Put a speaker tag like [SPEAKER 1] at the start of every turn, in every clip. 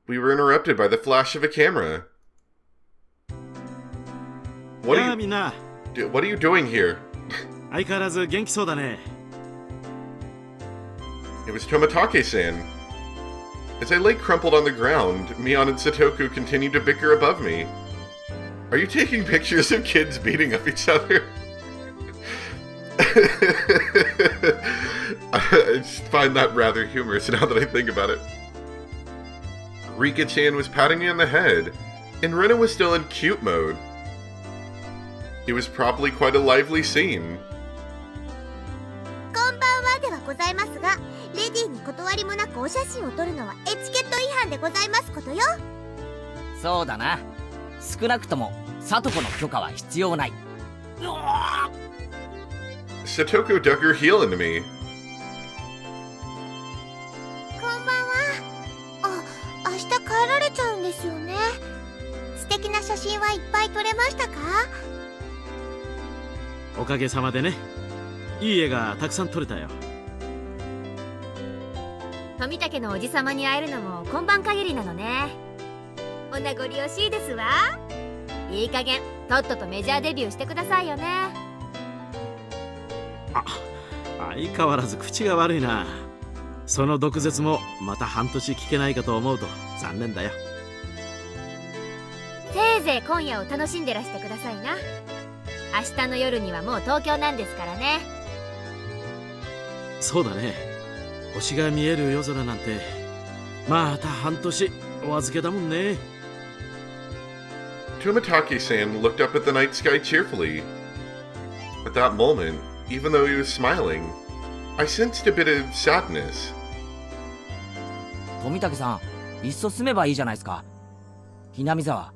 [SPEAKER 1] we were interrupted by the flash of a camera. What are you doing here?
[SPEAKER 2] 相変わらず元気そうだね。
[SPEAKER 1] It was Tomitake-san. As I lay crumpled on the ground, Mion and Satoko continued to bicker above me. Are you taking pictures of kids beating up each other? I just find that rather humorous now that I think about it. Rika-chan was patting me on the head, and Rena was still in cute mode. It was probably quite a lively scene.
[SPEAKER 3] こんばんはではございますが、レディーに断りもなくお写真を撮るのはエチケット違反でございますことよ。
[SPEAKER 4] そうだな。少なくともサトコの許可は必要ない。
[SPEAKER 1] Satoko dug her heel into me.
[SPEAKER 3] こんばんは。あ、明日帰られちゃうんですよね。素敵な写真はいっぱい撮れましたか？
[SPEAKER 2] おかげさまでね。いい絵がたくさん撮れたよ。
[SPEAKER 5] 富武のおじさまに会えるのも今晩限りなのね。お名残惜しいですわ。いい加減とっととメジャーデビューしてくださいよね。
[SPEAKER 2] 相変わらず口が悪いな。その毒舌もまた半年聞けないかと思うと残念だよ。
[SPEAKER 5] せいぜい今夜を楽しんでらしてくださいな。明日の夜にはもう東京なんですからね。
[SPEAKER 2] そうだね。星が見える夜空なんてまた半年お預けだもんね。
[SPEAKER 1] Tomitake-san looked up at the night sky cheerfully. At that moment, even though he was smiling, I sensed a bit of sadness.
[SPEAKER 4] 富武さん、いっそ住めばいいじゃないですか。ひなみ沢。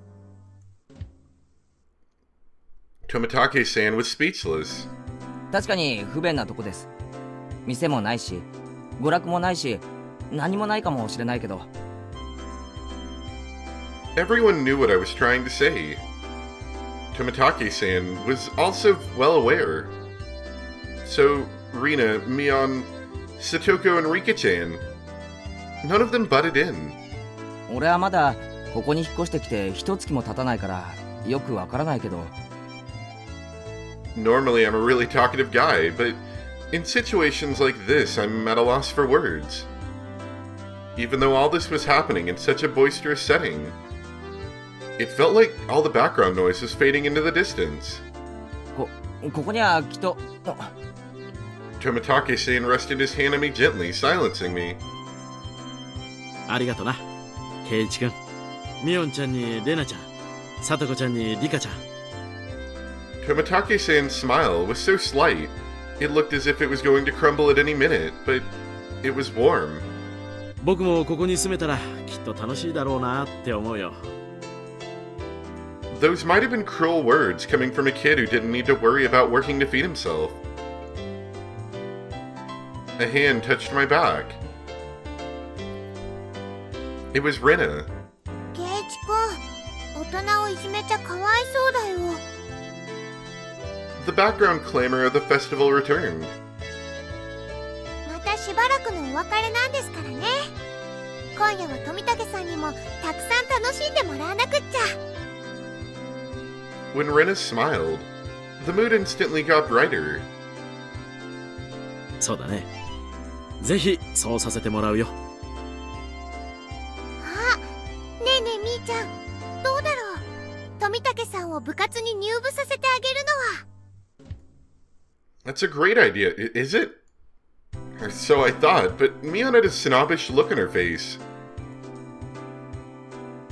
[SPEAKER 1] Tomitake-san was speechless.
[SPEAKER 4] 確かに不便なとこです。店もないし、娯楽もないし、何もないかもしれないけど。
[SPEAKER 1] Everyone knew what I was trying to say. Tomitake-san was also well aware. So, Rena, Mion, Satoko, and Rika-chan. None of them butted in.
[SPEAKER 4] 俺はまだここに引っ越してきて一月も経たないからよくわからないけど。
[SPEAKER 1] Normally I'm a really talkative guy, but in situations like this I'm at a loss for words. Even though all this was happening in such a boisterous setting, it felt like all the background noise was fading into the distance.
[SPEAKER 4] ここにはきっと。
[SPEAKER 1] Tomitake-san rested his hand on me gently, silencing me.
[SPEAKER 2] ありがとな、ケイイチ君。ミオンちゃんにレナちゃん、サトコちゃんにリカちゃん。
[SPEAKER 1] Kimitaka-san's smile was so slight, it looked as if it was going to crumble at any minute, but it was warm.
[SPEAKER 2] 僕もここに住めたらきっと楽しいだろうなって思うよ。
[SPEAKER 1] Those might have been cruel words coming from a kid who didn't need to worry about working to feed himself. A hand touched my back. It was Rena.
[SPEAKER 3] ケイイチ君、大人をいじめちゃかわいそうだよ。
[SPEAKER 1] The background clamor of the festival returned.
[SPEAKER 3] またしばらくのお別れなんですからね。今夜は富武さんにもたくさん楽しんでもらわなくっちゃ。
[SPEAKER 1] When Rena smiled, the mood instantly got brighter.
[SPEAKER 2] そうだね。ぜひそうさせてもらうよ。
[SPEAKER 3] あ、ねえねえみーちゃん、どうだろう。富武さんを部活に入部させてあげるのは。
[SPEAKER 1] That's a great idea, is it? Or so I thought, but Mion had a snobbish look on her face.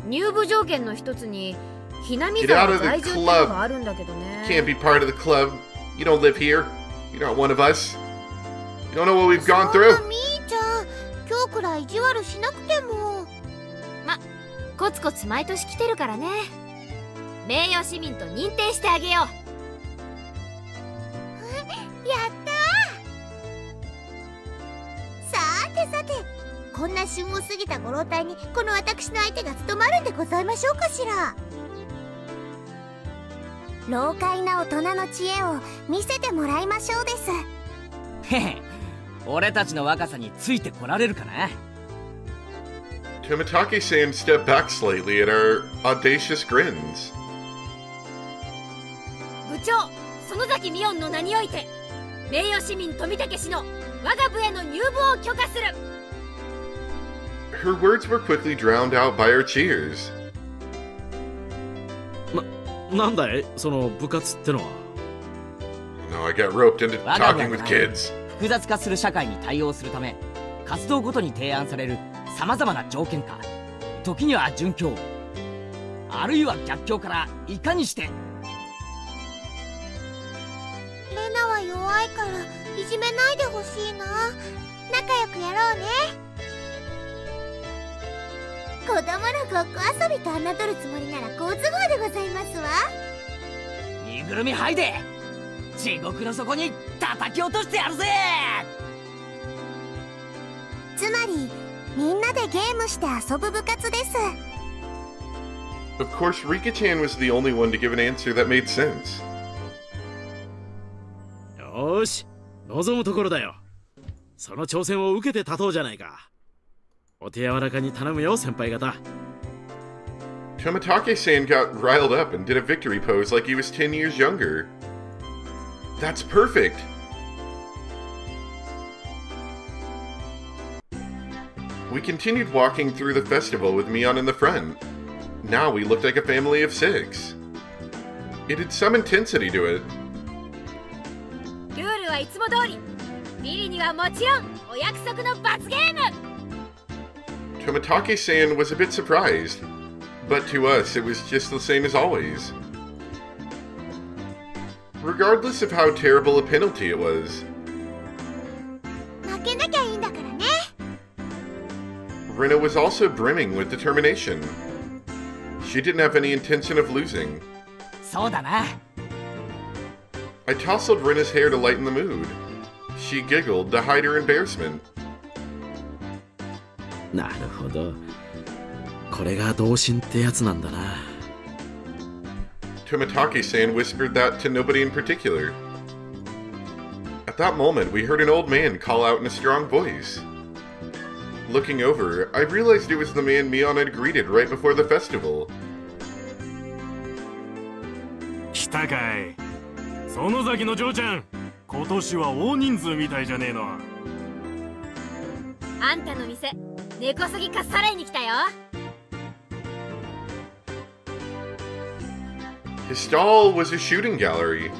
[SPEAKER 5] 入部条件の一つにひなみ沢在住ってのがあるんだけどね。
[SPEAKER 1] Can't be part of the club. You don't live here. You're not one of us. You don't know what we've gone
[SPEAKER 3] そん
[SPEAKER 1] through.
[SPEAKER 3] なみーちゃん、今日くらい意地悪しなくても。
[SPEAKER 5] コツコツ毎年来てるからね。名誉市民と認定してあげよう。
[SPEAKER 3] やったー。さてさて、こんな旬を過ぎたご老体にこの私の相手が務まるんでございましょうかしら。老快な大人の知恵を見せてもらいましょうです。
[SPEAKER 4] へへ、俺たちの若さについてこられるかな。
[SPEAKER 1] Kimitaka-san stepped back slightly at our audacious grins.
[SPEAKER 5] 部長園崎ミオンの名において名誉市民富武氏の我が部への入部を許可する。
[SPEAKER 1] Her words were quickly drowned out by our cheers.
[SPEAKER 2] なんだいその部活ってのは。
[SPEAKER 1] No, I got roped into talking with kids.
[SPEAKER 4] 複雑化する社会に対応するため活動ごとに提案されるさまざまな条件か時には準教あるいは逆境からいかにして。
[SPEAKER 3] レナは弱いからいじめないでほしいな。仲良くやろうね。子供のごっこ遊びと侮るつもりなら好都合でございますわ。
[SPEAKER 4] 身ぐるみ剥いで地獄の底に叩き落としてやるぜ。
[SPEAKER 3] つまりみんなでゲームして遊ぶ部活です。
[SPEAKER 1] Of course, Rika-chan was the only one to give an answer that made sense.
[SPEAKER 2] よーし望むところだよ。その挑戦を受けて立とうじゃないか。お手柔らかに頼むよ先輩方。
[SPEAKER 1] Kimitaka-san got riled up and did a victory pose like he was 10 years younger. That's perfect! We continued walking through the festival with Mion in the front. Now we looked like a family of 6. It had some intensity to it.
[SPEAKER 5] ルールはいつも通り。ビリにはもちろんお約束の罰ゲーム。
[SPEAKER 1] Kimitaka-san was a bit surprised, but to us it was just the same as always. Regardless of how terrible a penalty it was,
[SPEAKER 3] 負けなきゃいいんだからね。
[SPEAKER 1] Rena was also brimming with determination. She didn't have any intention of losing.
[SPEAKER 4] そうだな。
[SPEAKER 1] I tousled Rena's hair to lighten the mood. She giggled to hide her embarrassment.
[SPEAKER 2] なるほど。これが同心ってやつなんだな。
[SPEAKER 1] Kimitaka-san whispered that to nobody in particular. At that moment, we heard an old man call out in a strong voice. Looking over, I realized it was the man Mion had greeted right before the festival.
[SPEAKER 6] 来たかい。園崎の嬢ちゃん、今年は大人数みたいじゃねえの。
[SPEAKER 5] あんたの店根こそぎかっさらいに来たよ。
[SPEAKER 1] His stall was a shooting gallery.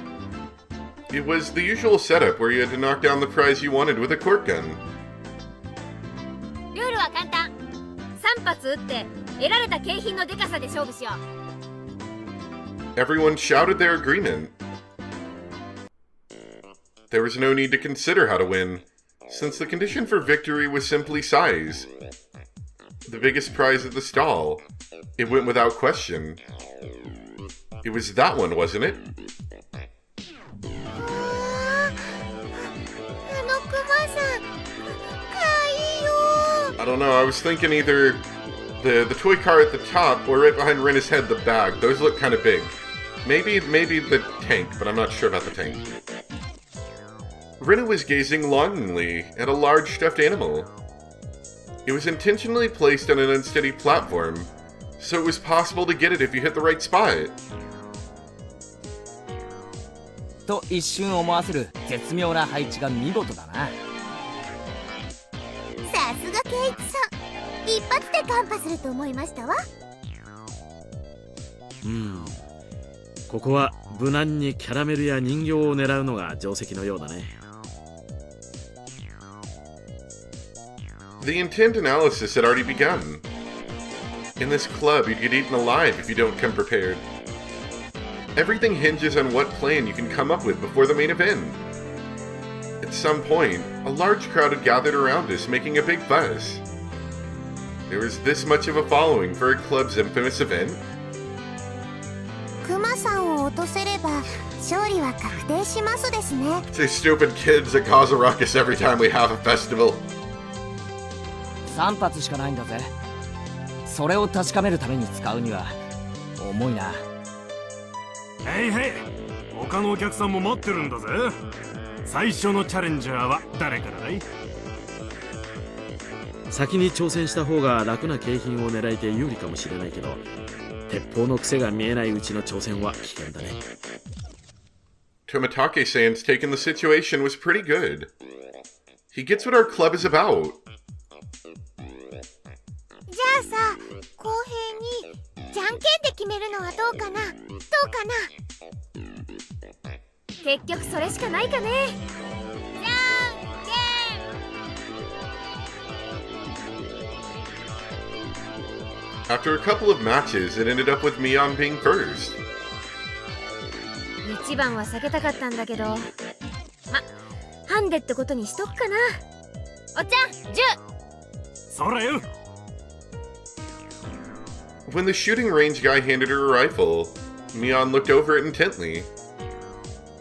[SPEAKER 1] It was the usual setup where you had to knock down the prize you wanted with a cork gun.
[SPEAKER 5] ルールは簡単。3発撃って得られた景品のデカさで勝負しよう。
[SPEAKER 1] Everyone shouted their agreement. There was no need to consider how to win, since the condition for victory was simply size. The biggest prize at the stall. It went without question. It was that one, wasn't it?
[SPEAKER 3] あのクマさん、かわいいよ。
[SPEAKER 1] I don't know, I was thinking either the toy car at the top or right behind Rena's head, the bag. Those look kind of big. Maybe the tank, but I'm not sure about the tank. Rena was gazing longingly at a large stuffed animal. It was intentionally placed on an unsteady platform, so it was possible to get it if you hit the right spot.
[SPEAKER 4] と一瞬思わせる絶妙な配置が見事だな。
[SPEAKER 3] さすがケイチさん、一発でカンパすると思いましたわ。
[SPEAKER 2] ここは無難にキャラメルや人形を狙うのが定石のようだね。
[SPEAKER 1] The intent analysis had already begun. In this club, you'd get eaten alive if you don't come prepared. Everything hinges on what plan you can come up with before the main event. At some point, a large crowd had gathered around us, making a big fuss. There was this much of a following for a club's infamous event?
[SPEAKER 3] クマさんを落とせれば勝利は確定しますですね。
[SPEAKER 1] These stupid kids that cause a ruckus every time we have a festival.
[SPEAKER 4] 3発しかないんだぜ。それを確かめるために使うには重いな。
[SPEAKER 6] へいへい、他のお客さんも待ってるんだぜ。最初のチャレンジャーは誰からだい？
[SPEAKER 2] 先に挑戦した方が楽な景品を狙えて有利かもしれないけど、鉄砲の癖が見えないうちの挑戦は危険だね。
[SPEAKER 1] Kimitaka-san's take in the situation was pretty good. He gets what our club is about.
[SPEAKER 3] じゃあさ、公平にじゃんけんで決めるのはどうかな？どうかな？
[SPEAKER 5] 結局それしかないかね。じゃんけん。
[SPEAKER 1] After a couple of matches, it ended up with Mion being first.
[SPEAKER 5] 一番は避けたかったんだけど、ハンデってことにしとくかな。おっちゃん、10。
[SPEAKER 6] そらよ。
[SPEAKER 1] When the shooting range guy handed her a rifle, Mion looked over it intently.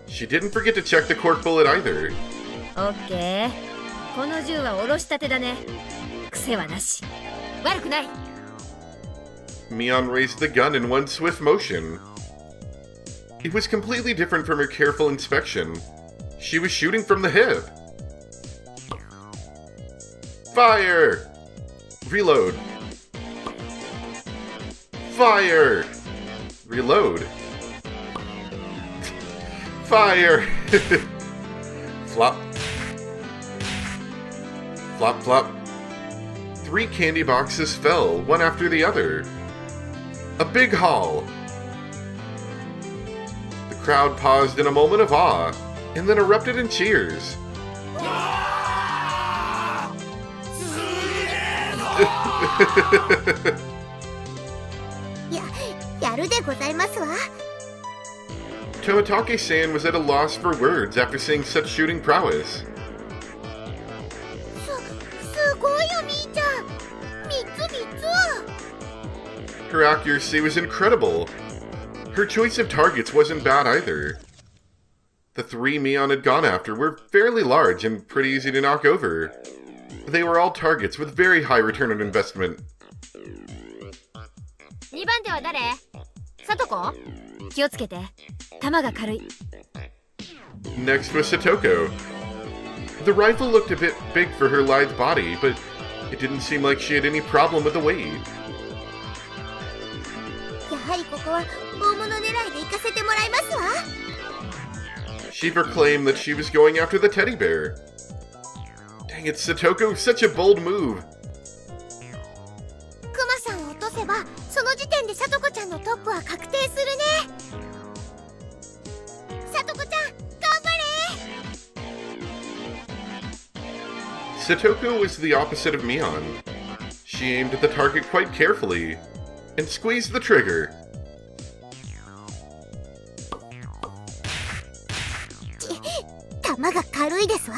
[SPEAKER 1] She didn't forget to check the cork bullet either.
[SPEAKER 5] オッケー。この銃はおろしたてだね。癖はなし。悪くない。
[SPEAKER 1] Mion raised the gun in one swift motion. It was completely different from her careful inspection. She was shooting from the hip. Fire! Reload. Fire! Reload. Fire! Flop. Flop, flop. 3 candy boxes fell, one after the other. A big haul. The crowd paused in a moment of awe, and then erupted in cheers.
[SPEAKER 3] やるでございますわ。
[SPEAKER 1] Kimitaka-san was at a loss for words after seeing such shooting prowess.
[SPEAKER 3] すごいよみーちゃん。3つ。
[SPEAKER 1] Her accuracy was incredible. Her choice of targets wasn't bad either. The 3 Mion had gone after were fairly large and pretty easy to knock over. They were all targets with very high return on investment.
[SPEAKER 5] 2番手は誰？さとこ？気をつけて。弾が軽い。
[SPEAKER 1] Next was Satoko. The rifle looked a bit big for her lithe body, but it didn't seem like she had any problem with the weight.
[SPEAKER 3] やはりここは大物狙いで行かせてもらいますわ。
[SPEAKER 1] She proclaimed that she was going after the teddy bear. Dang it, Satoko, such a bold move.
[SPEAKER 3] クマさんを落とせば、その時点でさとこちゃんのトップは確定するね。さとこちゃん、頑張れ。
[SPEAKER 1] Satoko was the opposite of Mion. She aimed at the target quite carefully and squeezed the trigger.
[SPEAKER 3] 弾が軽いですわ。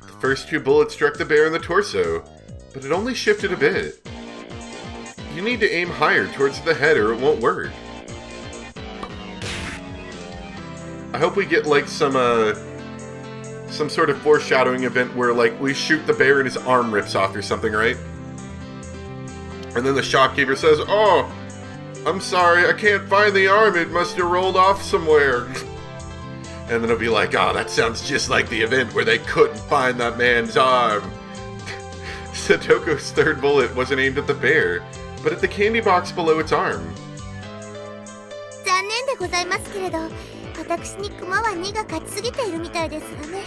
[SPEAKER 1] The first 2 bullets struck the bear in the torso, but it only shifted a bit. You need to aim higher towards the head or it won't work. I hope we get like some sort of foreshadowing event where like we shoot the bear and his arm rips off or something, right? And then the shopkeeper says, "Oh, I'm sorry, I can't find the arm, it must have rolled off somewhere." And then it'll be like, "Oh, that sounds just like the event where they couldn't find that man's arm." Satoko's 3rd bullet wasn't aimed at the bear, but at the candy box below its arm.
[SPEAKER 3] 残念でございますけれど、私にクマは2が勝ちすぎているみたいですわね。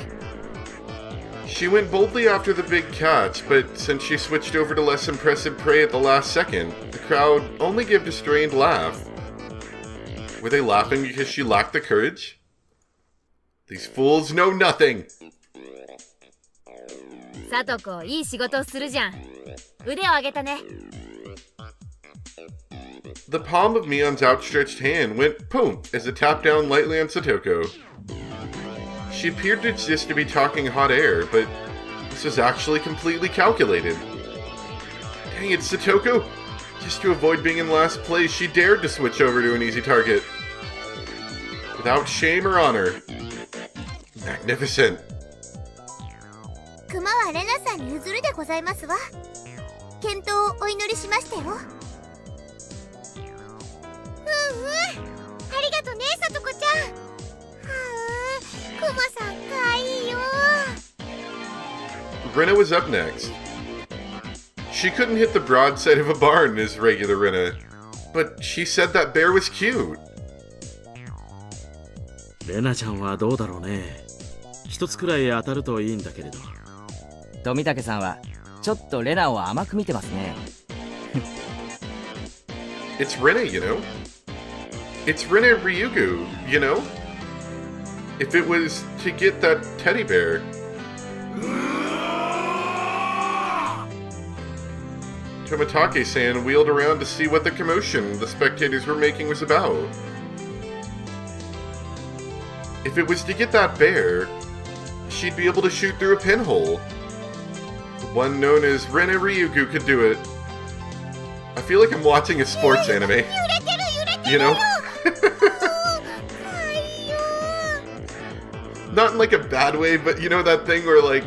[SPEAKER 1] She went boldly after the big catch, but since she switched over to less impressive prey at the last second, the crowd only gave a strained laugh. Were they laughing because she lacked the courage? These fools know nothing!
[SPEAKER 5] さとこ、いい仕事をするじゃん。腕を上げたね。
[SPEAKER 1] The palm of Mion's outstretched hand went boom as it tapped down lightly on Satoko. She appeared to just to be talking hot air, but this was actually completely calculated. Dang it, Satoko! Just to avoid being in last place, she dared to switch over to an easy target. Without shame or honor. Magnificent.
[SPEAKER 3] クマはレナさんに譲るでございますわ。健闘をお祈りしましたよ。ありがとね、さとこちゃん。クマさんかわいいよ。
[SPEAKER 1] Rena was up next. She couldn't hit the broadside of a barn as regular Rena, but she said that bear was cute.
[SPEAKER 2] レナちゃんはどうだろうね。一つくらい当たるといいんだけれど。
[SPEAKER 4] 富武さんはちょっとレナを甘く見てますね。
[SPEAKER 1] It's Rena, you know? It's Rena Ryugu, you know? If it was to get that teddy bear. Tomitake-san wheeled around to see what the commotion the spectators were making was about. If it was to get that bear, she'd be able to shoot through a pinhole. One known as Rena Ryugu could do it. I feel like I'm watching a sports anime. You know? Not in like a bad way, but you know that thing where like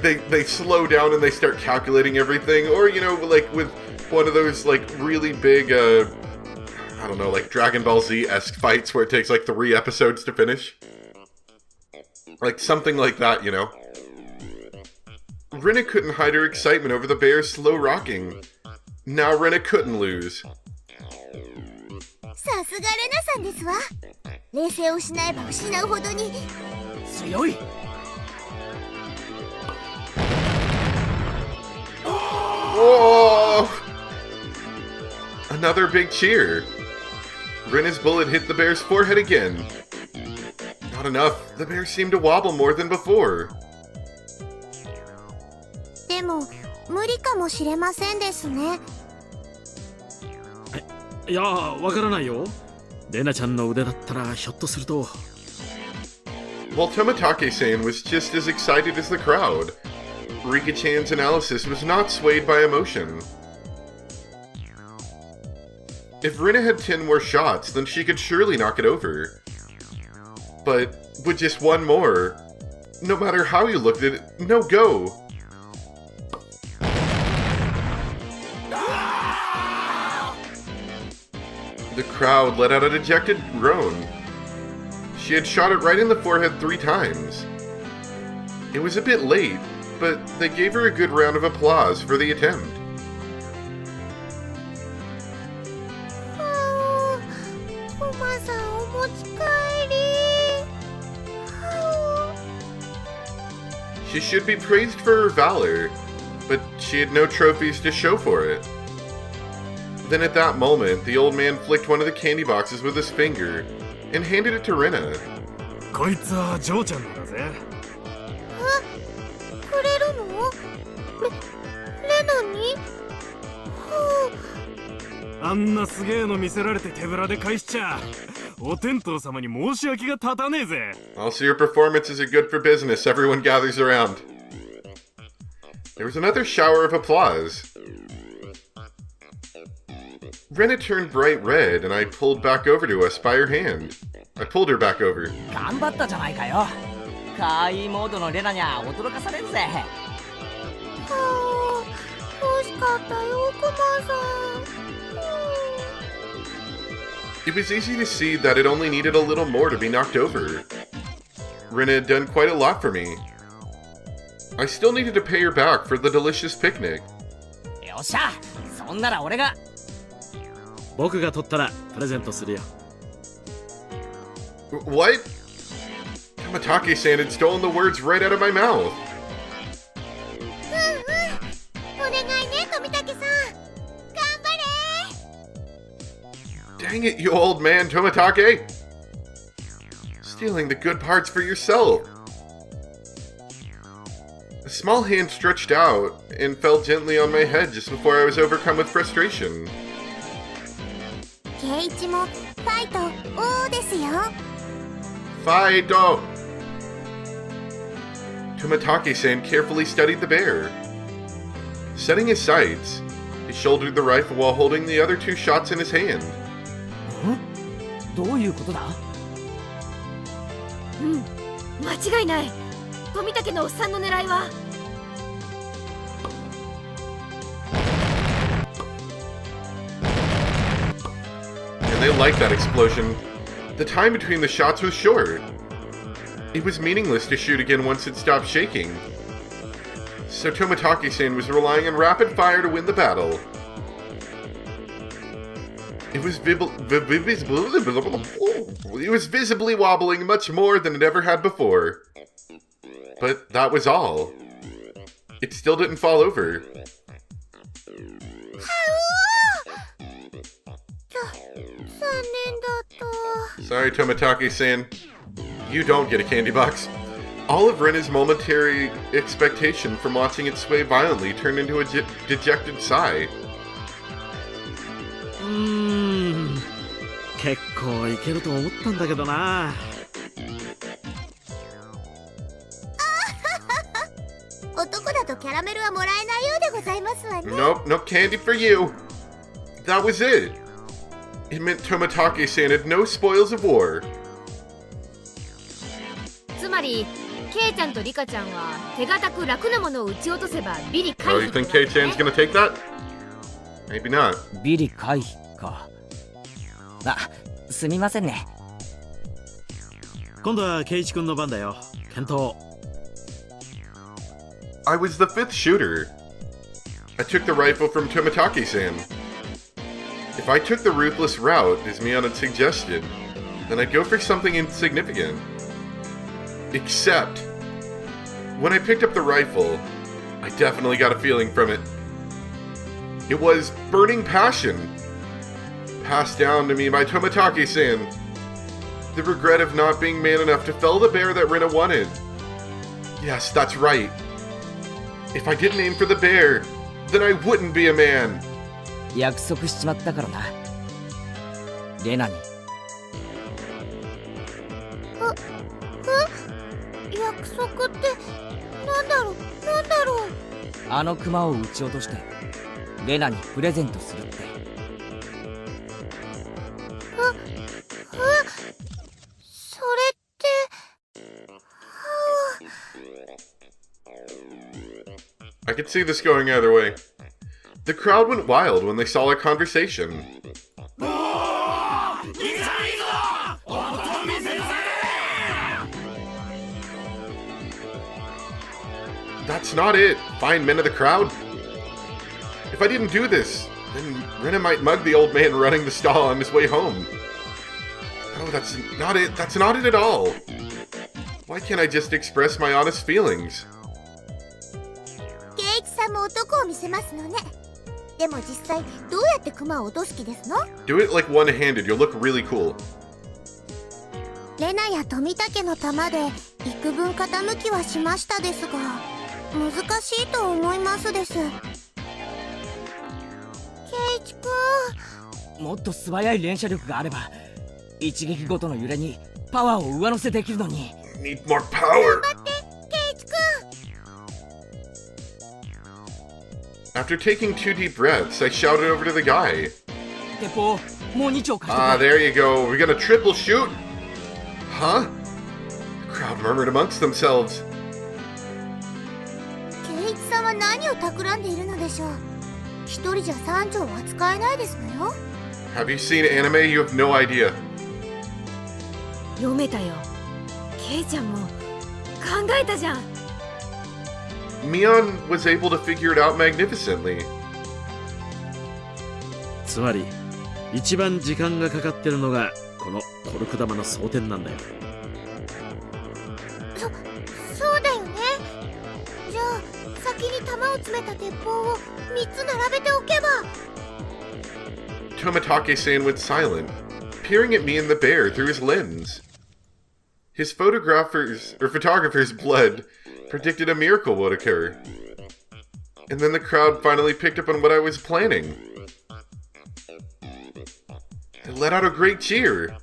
[SPEAKER 1] they slow down and they start calculating everything, or you know, like with one of those like really big I don't know, like Dragon Ball Z-esque fights where it takes like 3 episodes to finish. Like something like that, you know. Rena couldn't hide her excitement over the bear's slow rocking. Now Rena couldn't lose.
[SPEAKER 3] さすがレナさんですわ。冷静を失えば失うほどに
[SPEAKER 4] 強い。
[SPEAKER 1] Whoa! Another big cheer. Rena's bullet hit the bear's forehead again. Not enough. The bear seemed to wobble more than before.
[SPEAKER 3] でも無理かもしれませんですね。
[SPEAKER 2] いや、わからないよ。レナちゃんの腕だったらひょっとすると。
[SPEAKER 1] While Tomitake-san was just as excited as the crowd, Rika-chan's analysis was not swayed by emotion. If Rena had 10 more shots, then she could surely knock it over. But with just one more, no matter how you looked at it, no go. The crowd let out a dejected groan. She had shot it right in the forehead 3 times. It was a bit late, but they gave her a good round of applause for the attempt. She should be praised for her valor, but she had no trophies to show for it. Then at that moment, the old man flicked one of the candy boxes with his finger and handed it to Rena.
[SPEAKER 6] こいつはジョーちゃんのだぜ。
[SPEAKER 3] くれるの？レナに？
[SPEAKER 6] あんなすげえの見せられて手ぶらで返しちゃお天道様に申し訳が立たねえぜ。
[SPEAKER 1] Also, your performances are good for business. Everyone gathers around. There was another shower of applause. Rena turned bright red, and I pulled back over to us by her hand. I pulled her back over.
[SPEAKER 4] 頑張ったじゃないかよ。かわいいモードのレナにゃ驚かされるぜ。
[SPEAKER 3] 惜しかったよ、クマさん。
[SPEAKER 1] It was easy to see that it only needed a little more to be knocked over. Rena had done quite a lot for me. I still needed to pay her back for the delicious picnic.
[SPEAKER 4] よっしゃ、そんなら俺が。
[SPEAKER 2] 僕が取ったらプレゼントするよ。
[SPEAKER 1] What? Kimitaka-san had stolen the words right out of my mouth.
[SPEAKER 3] お願いね、富武さん。頑張れ。
[SPEAKER 1] Dang it, you old man, Tomitake! Stealing the good parts for yourself. A small hand stretched out and fell gently on my head just before I was overcome with frustration.
[SPEAKER 3] ケイイチもファイト王ですよ。
[SPEAKER 1] Fido! Tomitake-san carefully studied the bear. Setting his sights, he shouldered the rifle while holding the other 2 shots in his hand.
[SPEAKER 4] どういうことだ？
[SPEAKER 5] 間違いない。富武のおっさんの狙いは。
[SPEAKER 1] And they liked that explosion. The time between the shots was short. It was meaningless to shoot again once it stopped shaking. So Tomitake-san was relying on rapid fire to win the battle. It was visibly wobbling much more than it ever had before. But that was all. It still didn't fall over. Sorry, Tomitake-san. You don't get a candy box. All of Rena's momentary expectation from watching it sway violently turned into a dejected sigh.
[SPEAKER 2] 結構いけると思ったんだけどな。
[SPEAKER 3] 男だとキャラメルはもらえないようでございますわね。
[SPEAKER 1] Nope, no candy for you. That was it. It meant Tomitake-san had no spoils of war.
[SPEAKER 5] つまりケイちゃんとリカちゃんは手堅く楽なものを撃ち落とせばビリ回
[SPEAKER 1] Oh,
[SPEAKER 5] 避
[SPEAKER 1] you
[SPEAKER 5] って
[SPEAKER 1] think
[SPEAKER 5] わけね
[SPEAKER 1] Kei-chan's gonna take that? Maybe not.
[SPEAKER 4] ビリ回避か。あ、すみませんね。
[SPEAKER 2] 今度はケイイチ君の番だよ。検討。
[SPEAKER 1] I was the fifth shooter. I took the rifle from Tomitake-san. If I took the ruthless route, as Mion had suggested, then I'd go for something insignificant. Except, when I picked up the rifle, I definitely got a feeling from it. It was burning passion, passed down to me by Tomitake-san. The regret of not being man enough to fell the bear that Rena wanted. Yes, that's right. If I didn't aim for the bear, then I wouldn't be a man.
[SPEAKER 4] 約束しちまったからな。レナに。
[SPEAKER 3] 約束ってなんだろう。
[SPEAKER 4] あのクマを撃ち落としてレナにプレゼントするって。
[SPEAKER 3] それって
[SPEAKER 1] I could see this going either way. The crowd went wild when they saw our conversation. That's not it, fine men of the crowd. If I didn't do this, then Rena might mug the old man running the stall on his way home. No, that's not it. That's not it at all. Why can't I just express my honest feelings?
[SPEAKER 3] ケイイチさんも男を見せますのね。でも実際どうやってクマを落とす気ですの？
[SPEAKER 1] Do it like one-handed, you'll look really cool.
[SPEAKER 3] レナや富武の弾で幾分傾きはしましたですが、難しいと思いますです。ケイイチ君。
[SPEAKER 4] もっと素早い連射力があれば一撃ごとの揺れにパワーを上乗せできるのに。
[SPEAKER 1] Need more power!
[SPEAKER 3] 頑張って、ケイイチ君。
[SPEAKER 1] After taking 2 deep breaths, I shouted over to the guy.
[SPEAKER 4] 鉄砲もう2丁貸して
[SPEAKER 1] Ah,
[SPEAKER 4] くれ。
[SPEAKER 1] there you go. We're gonna triple shoot? Huh? The crowd murmured amongst themselves.
[SPEAKER 3] ケイイチさんは何を企んでいるのでしょう。一人じゃ3丁は使えないですのよ。
[SPEAKER 1] Have you seen anime? You have no idea.
[SPEAKER 5] 読めたよ。ケイちゃんも考えたじゃん。
[SPEAKER 1] Mion was able to figure it out magnificently.
[SPEAKER 2] つまり一番時間がかかってるのがこのコルク玉の装填なんだよ。
[SPEAKER 3] そうだよね。じゃあ先に弾を詰めた鉄砲を3つ並べておけば。
[SPEAKER 1] Tomitake-san went silent, peering at me and the bear through his lens. His photographer's blood predicted a miracle would occur. And then the crowd finally picked up on what I was planning. They let out a great cheer.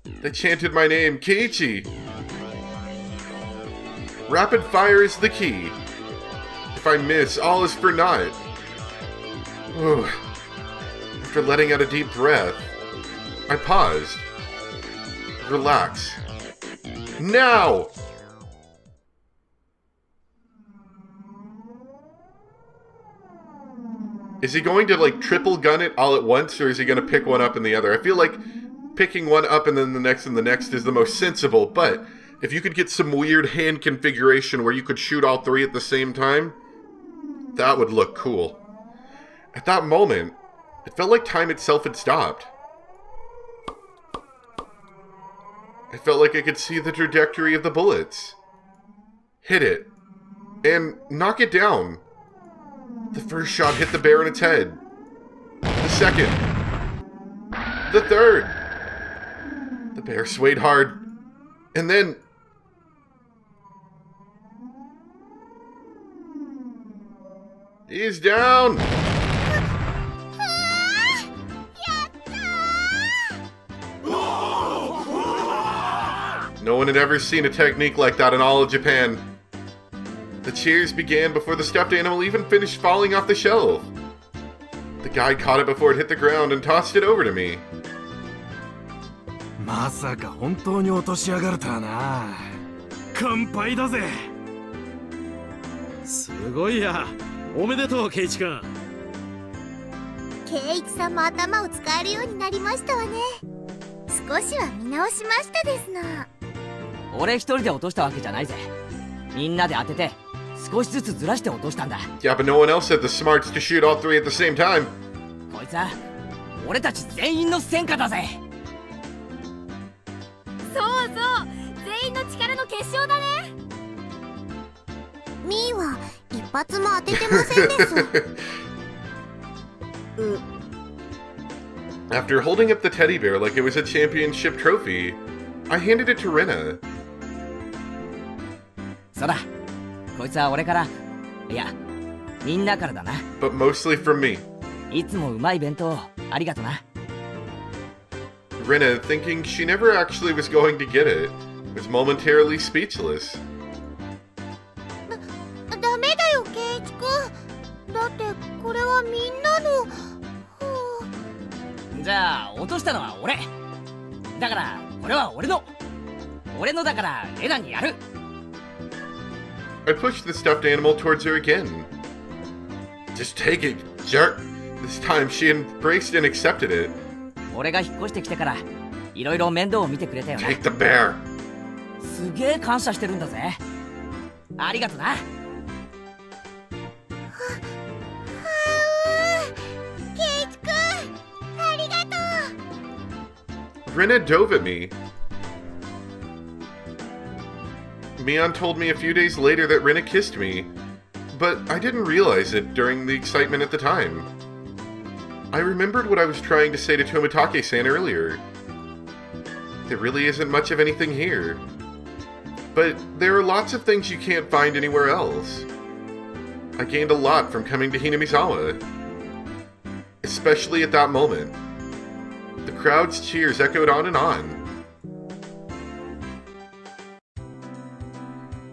[SPEAKER 1] They chanted my name, Keiichi. Rapid fire is the key. If I miss, all is for naught. After letting out a deep breath, I paused. Relax. Now! Is he going to, like, triple gun it all at once, or is he going to pick one up and the other? I feel like picking one up and then the next is the most sensible, but If you could get some weird hand configuration where you could shoot all three at the same time, that would look cool. At that moment, it felt like time itself had stopped. I felt like I could see the trajectory of the bullets. Hit it. And knock it down. The first shot hit the bear in its head. The second. The third. The bear swayed hard. And then... he's down! No one had ever seen a technique like that in all of Japan. The cheers began before the stuffed animal even finished falling off the shelf. The guy caught it before it hit the ground and tossed it over to me.
[SPEAKER 6] まさか本当に落としやがるとはな。乾杯だぜ。
[SPEAKER 2] すごいや。おめでとう、ケイチ君。
[SPEAKER 3] ケイチさんも頭を使えるようになりましたわね。少しは見直しましたですの。
[SPEAKER 4] 俺一人で落としたわけじゃないぜ。みんなで当てて少しずつずらして落としたんだ。
[SPEAKER 1] Yeah, but no one else had the smarts to shoot all three at the same time.
[SPEAKER 4] こいつは俺たち全員の戦果だぜ。
[SPEAKER 5] そうそう全員の力の結晶だね。
[SPEAKER 3] ミーは一発も当ててませんです。
[SPEAKER 1] After holding up the teddy bear like it was a championship trophy, I handed it to Rena.
[SPEAKER 4] そうだ、こいつは俺から、いや、みんなからだな。
[SPEAKER 1] But mostly from me.
[SPEAKER 4] いつもうまい弁当ありがとな。
[SPEAKER 1] Rena, thinking she never actually was going to get it, was momentarily speechless.
[SPEAKER 3] ダメだよ、ケイチ君。だってこれはみんなの。
[SPEAKER 4] じゃあ落としたのは俺。だからこれは俺のだからレナにやる。
[SPEAKER 1] I pushed the stuffed animal towards her again. Just take it, jerk. This time she embraced and accepted it.
[SPEAKER 4] 俺が引っ越してきてからいろいろ面倒を見てくれたよね。
[SPEAKER 1] Take the bear.
[SPEAKER 4] すげえ感謝してるんだぜ。ありがとな。
[SPEAKER 3] ケイチ君、ありがとう。
[SPEAKER 1] Rena dove at me. Mion told me a few days later that Rena kissed me, but I didn't realize it during the excitement at the time. I remembered what I was trying to say to Kimitaka-san earlier. There really isn't much of anything here. But there are lots of things you can't find anywhere else. I gained a lot from coming to Hinamizawa. Especially at that moment. The crowd's cheers echoed on and on.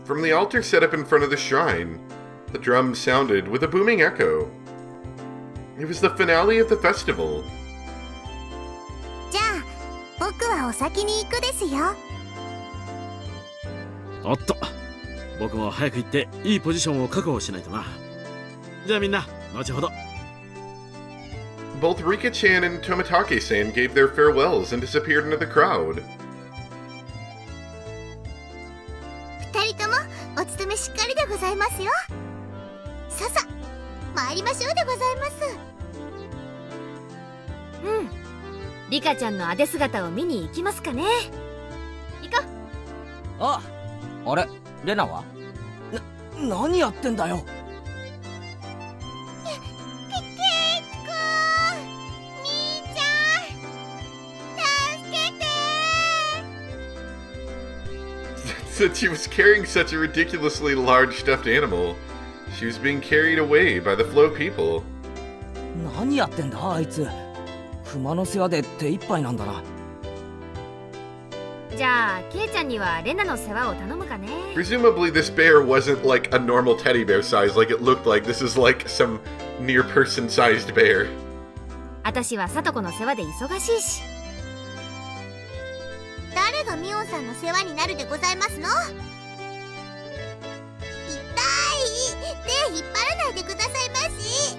[SPEAKER 1] From the altar set up in front of the shrine, the drums sounded with a booming echo. It was the finale of the festival.
[SPEAKER 3] じゃあ、僕はお先に行くですよ。
[SPEAKER 2] おっと、僕も早く行っていいポジションを確保しないとな。じゃあみんな、後ほど。
[SPEAKER 1] Both Rika-chan and Tomitake-san gave their farewells and disappeared into the crowd.
[SPEAKER 3] 二人ともお勤めしっかりでございますよ。ささ、参りましょうでございます。
[SPEAKER 5] うん。リカちゃんのあで姿を見に行きますかね。行こう。
[SPEAKER 4] あれ、レナは？何やってんだよ。
[SPEAKER 3] ケイチ君、みーちゃん、助けて。
[SPEAKER 1] Since she was carrying such a ridiculously large stuffed animal, she was being carried away by the flow people.
[SPEAKER 4] 何やってんだあいつ。熊の世話で手一杯なんだな。
[SPEAKER 5] じゃあケイちゃんにはレナの世話を頼むかね。
[SPEAKER 1] Presumably this bear wasn't like a normal teddy bear size like it looked like. This is like some near person-sized bear.
[SPEAKER 5] 私はサトコの世話で忙しいし。
[SPEAKER 3] 誰がミオンさんの世話になるでございますの？痛い。手引っ張らないでくださいまし。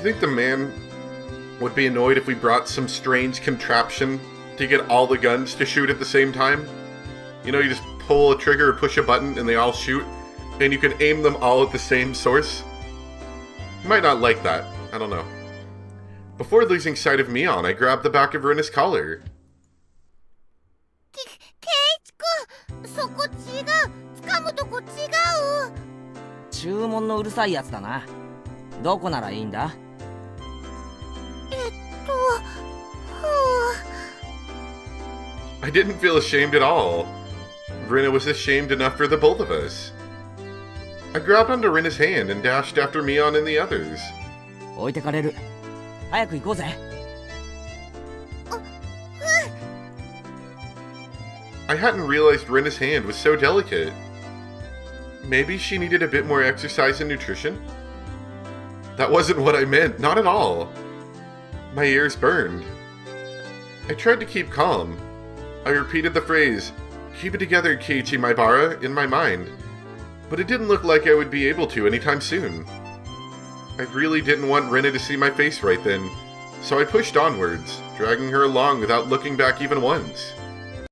[SPEAKER 1] Do you think the man would be annoyed if we brought some strange contraption to get all the guns to shoot at the same time. You know, you just pull a trigger or push a button and they all shoot, and you can aim them all at the same source. You might not like that. I don't know. Before losing sight of Mion, I grabbed the back of Rena's collar.
[SPEAKER 3] ケイチ君、そこ違う。掴むとこ違う。
[SPEAKER 4] 注文のうるさいやつだな。どこならいいんだ？I
[SPEAKER 1] didn't feel ashamed at all. Rena was ashamed enough for the both of us. I grabbed onto Rena's hand and dashed after Mion and the others.
[SPEAKER 4] 置いてかれる。早く行こうぜ。
[SPEAKER 1] I hadn't realized Rena's hand was so delicate. Maybe she needed a bit more exercise and nutrition? That wasn't what I meant, not at all. My ears burned. I tried to keep calm. I repeated the phrase, "Keep it together, Keiichi Maibara," in my mind, but it didn't look like I would be able to anytime soon. I really didn't want Rena to see my face right then, so I pushed onwards, dragging her along without looking back even once.